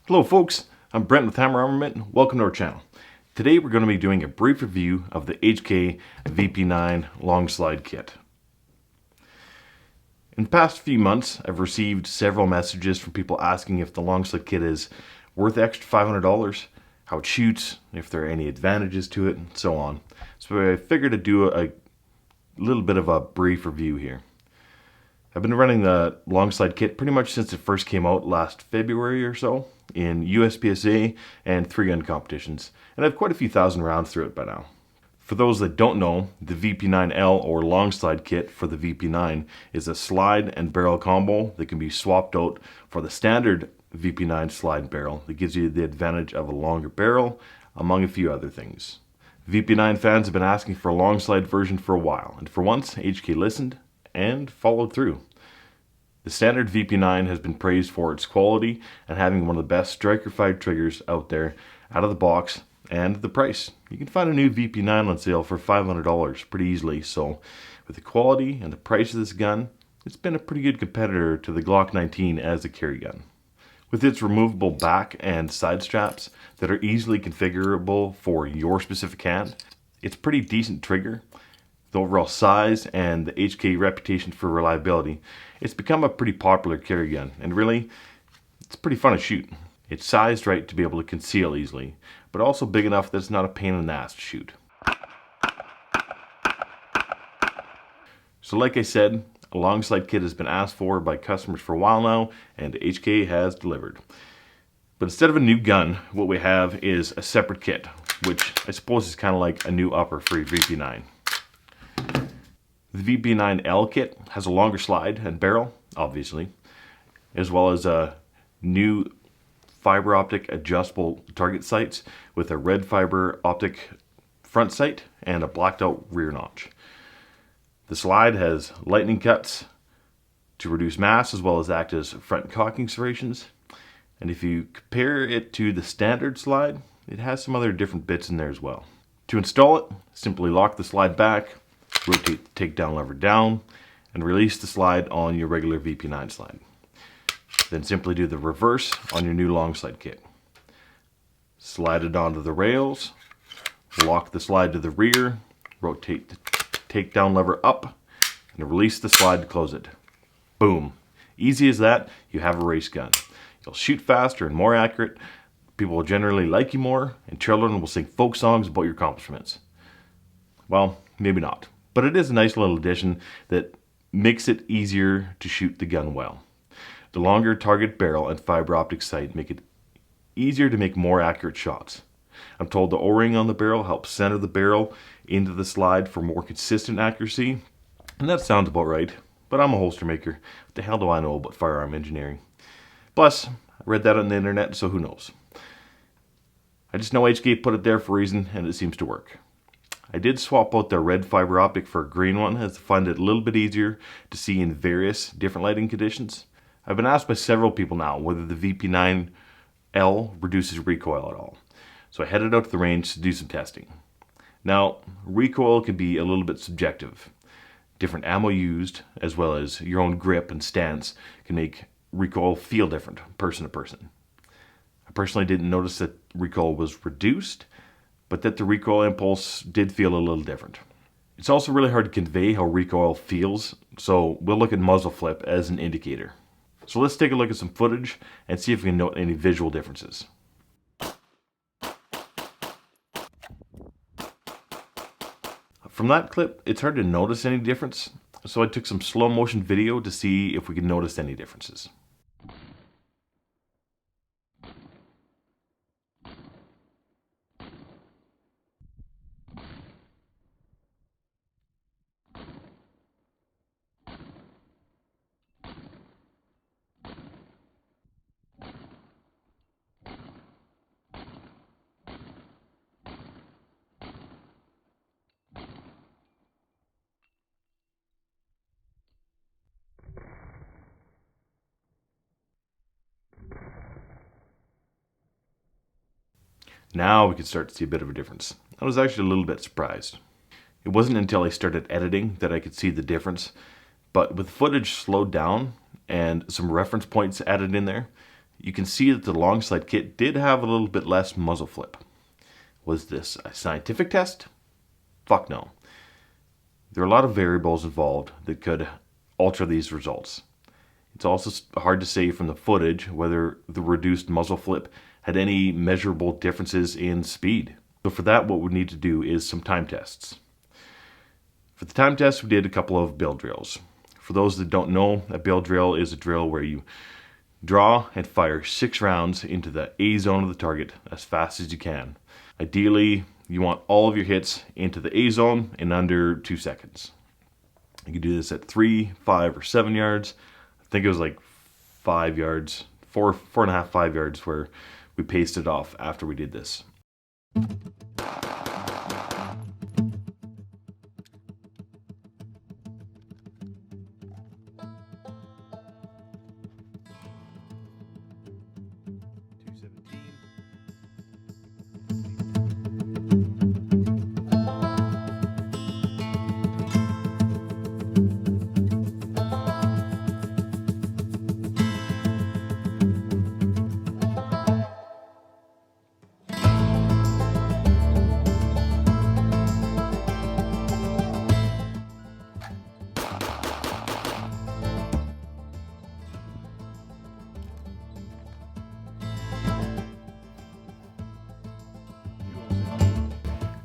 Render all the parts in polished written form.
Hello folks, I'm Brent with Heckler Armament. Welcome to our channel. Today we're going to be doing a brief review of the HK VP9 long slide kit. In the past few months, I've received several messages from people asking if the long slide kit is worth the extra $500, how it shoots, if there are any advantages to it, and so on. So I figured to do a little bit of a brief review here. I've been running the long slide kit pretty much since it first came out last February or so in USPSA and 3-gun competitions, and I have quite a few thousand rounds through it by now. For those that don't know, the VP9L or long slide kit for the VP9 is a slide and barrel combo that can be swapped out for the standard VP9 slide barrel that gives you the advantage of a longer barrel, among a few other things. VP9 fans have been asking for a long slide version for a while, and for once HK listened and followed through. The standard VP9 has been praised for its quality and having one of the best striker-fired triggers out there out of the box, and the price. You can find a new VP9 on sale for $500 pretty easily, so with the quality and the price of this gun, it's been a pretty good competitor to the Glock 19 as a carry gun. With its removable back and side straps that are easily configurable for your specific hand, it's a pretty decent trigger. The overall size and the HK reputation for reliability, it's become a pretty popular carry gun, and really, it's pretty fun to shoot. It's sized right to be able to conceal easily, but also big enough that it's not a pain in the ass to shoot. So like I said, a long slide kit has been asked for by customers for a while now, and HK has delivered. But instead of a new gun, what we have is a separate kit, which I suppose is kind of like a new upper for VP9. The VP9L kit has a longer slide and barrel, obviously, as well as a new fiber optic adjustable target sights with a red fiber optic front sight and a blacked out rear notch. The slide has lightning cuts to reduce mass as well as act as front cocking serrations. And if you compare it to the standard slide, it has some other different bits in there as well. To install it, simply lock the slide back, rotate the takedown lever down, and release the slide on your regular VP9 slide. Then simply do the reverse on your new long slide kit. Slide it onto the rails, lock the slide to the rear, rotate the takedown lever up, and release the slide to close it. Boom. Easy as that, you have a race gun. You'll shoot faster and more accurate, people will generally like you more, and children will sing folk songs about your accomplishments. Well, maybe not. But it is a nice little addition that makes it easier to shoot the gun well. The longer target barrel and fiber optic sight make it easier to make more accurate shots. I'm told the O-ring on the barrel helps center the barrel into the slide for more consistent accuracy, and that sounds about right, but I'm a holster maker. What the hell do I know about firearm engineering? Plus, I read that on the internet, so who knows? I just know HK put it there for a reason, and it seems to work. I did swap out the red fiber optic for a green one as I find it a little bit easier to see in various different lighting conditions. I've been asked by several people now whether the VP9L reduces recoil at all. So I headed out to the range to do some testing. Now, recoil can be a little bit subjective. Different ammo used, as well as your own grip and stance, can make recoil feel different person to person. I personally didn't notice that recoil was reduced, but that the recoil impulse did feel a little different. It's also really hard to convey how recoil feels, so we'll look at muzzle flip as an indicator. So let's take a look at some footage and see if we can note any visual differences. From that clip, it's hard to notice any difference, so I took some slow motion video to see if we can notice any differences. Now we can start to see a bit of a difference. I was actually a little bit surprised. It wasn't until I started editing that I could see the difference, but with footage slowed down and some reference points added in there, you can see that the long slide kit did have a little bit less muzzle flip. Was this a scientific test? Fuck no. There are a lot of variables involved that could alter these results. It's also hard to say from the footage whether the reduced muzzle flip had any measurable differences in speed. So for that, what we need to do is some time tests. For the time test, we did a couple of build drills. For those that don't know, a build drill is a drill where you draw and fire 6 rounds into the A zone of the target as fast as you can. Ideally, you want all of your hits into the A zone in under 2 seconds. You can do this at 3, 5, or 7 yards. I think it was like 5 yards, 4.5, 5 yards where we paced it off after we did this.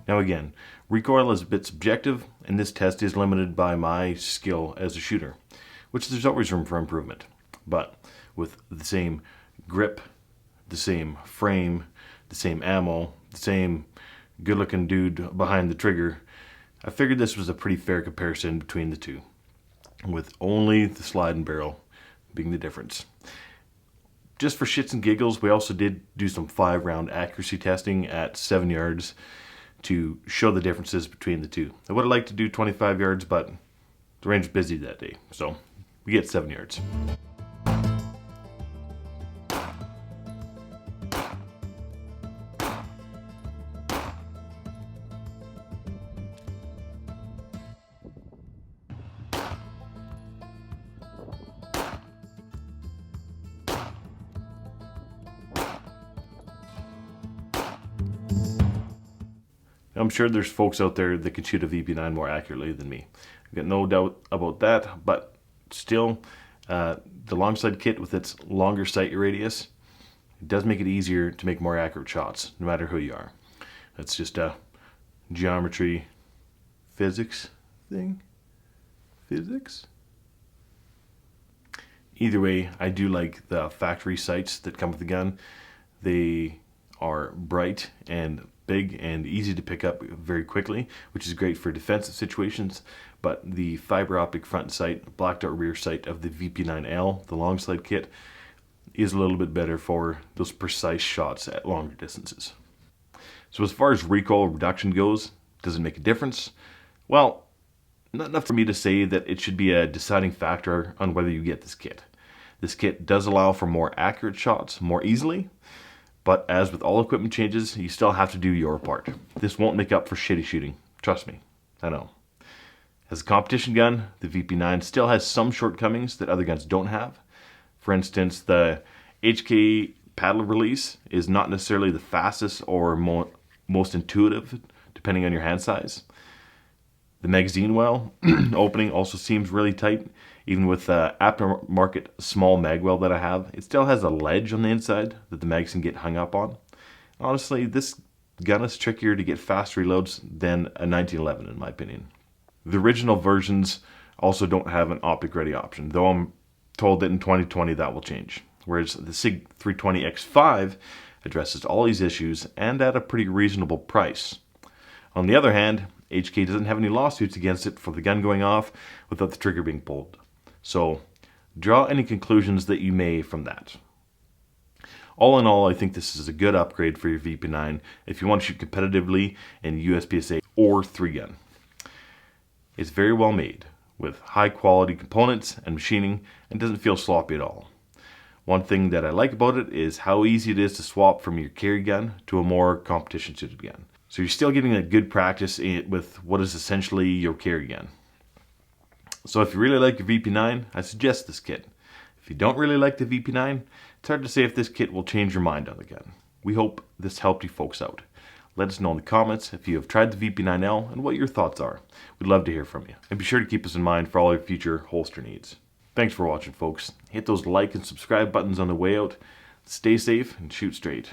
Now again, recoil is a bit subjective, and this test is limited by my skill as a shooter, which there's always room for improvement. But with the same grip, the same frame, the same ammo, the same good-looking dude behind the trigger, I figured this was a pretty fair comparison between the two, with only the slide and barrel being the difference. Just for shits and giggles, we also did do some 5-round accuracy testing at 7 yards to show the differences between the two. I would have liked to do 25 yards, but the range was busy that day, so we get 7 yards. I'm sure there's folks out there that can shoot a VP9 more accurately than me. I've got no doubt about that, but still, the longslide kit with its longer sight radius, it does make it easier to make more accurate shots, no matter who you are. That's just a geometry physics thing. Physics? Either way, I do like the factory sights that come with the gun. They are bright and big and easy to pick up very quickly, which is great for defensive situations. But the fiber optic front sight, blacked out rear sight of the VP9L, the long slide kit, is a little bit better for those precise shots at longer distances. So as far as recoil reduction goes, does it make a difference? Well, not enough for me to say that it should be a deciding factor on whether you get this kit. This kit does allow for more accurate shots more easily, but as with all equipment changes, you still have to do your part. This won't make up for shitty shooting. Trust me, I know. As a competition gun, the VP9 still has some shortcomings that other guns don't have. For instance, the HK paddle release is not necessarily the fastest or most intuitive, depending on your hand size. The magazine well opening also seems really tight. Even with the aftermarket small mag well that I have, it still has a ledge on the inside that the mags can get hung up on. Honestly, this gun is trickier to get fast reloads than a 1911 in my opinion. The original versions also don't have an optic ready option, though I'm told that in 2020 that will change. Whereas the SIG 320X5 addresses all these issues and at a pretty reasonable price. On the other hand, HK doesn't have any lawsuits against it for the gun going off without the trigger being pulled. So draw any conclusions that you may from that. All in all, I think this is a good upgrade for your VP9 if you want to shoot competitively in USPSA or 3-gun. It's very well made, with high quality components and machining, and doesn't feel sloppy at all. One thing that I like about it is how easy it is to swap from your carry gun to a more competition suited gun. So you're still getting a good practice with what is essentially your carry gun. So if you really like your VP9, I suggest this kit. If you don't really like the VP9, it's hard to say if this kit will change your mind on the gun. We hope this helped you folks out. Let us know in the comments if you have tried the VP9L and what your thoughts are. We'd love to hear from you. And be sure to keep us in mind for all your future holster needs. Thanks for watching, folks. Hit those like and subscribe buttons on the way out. Stay safe and shoot straight.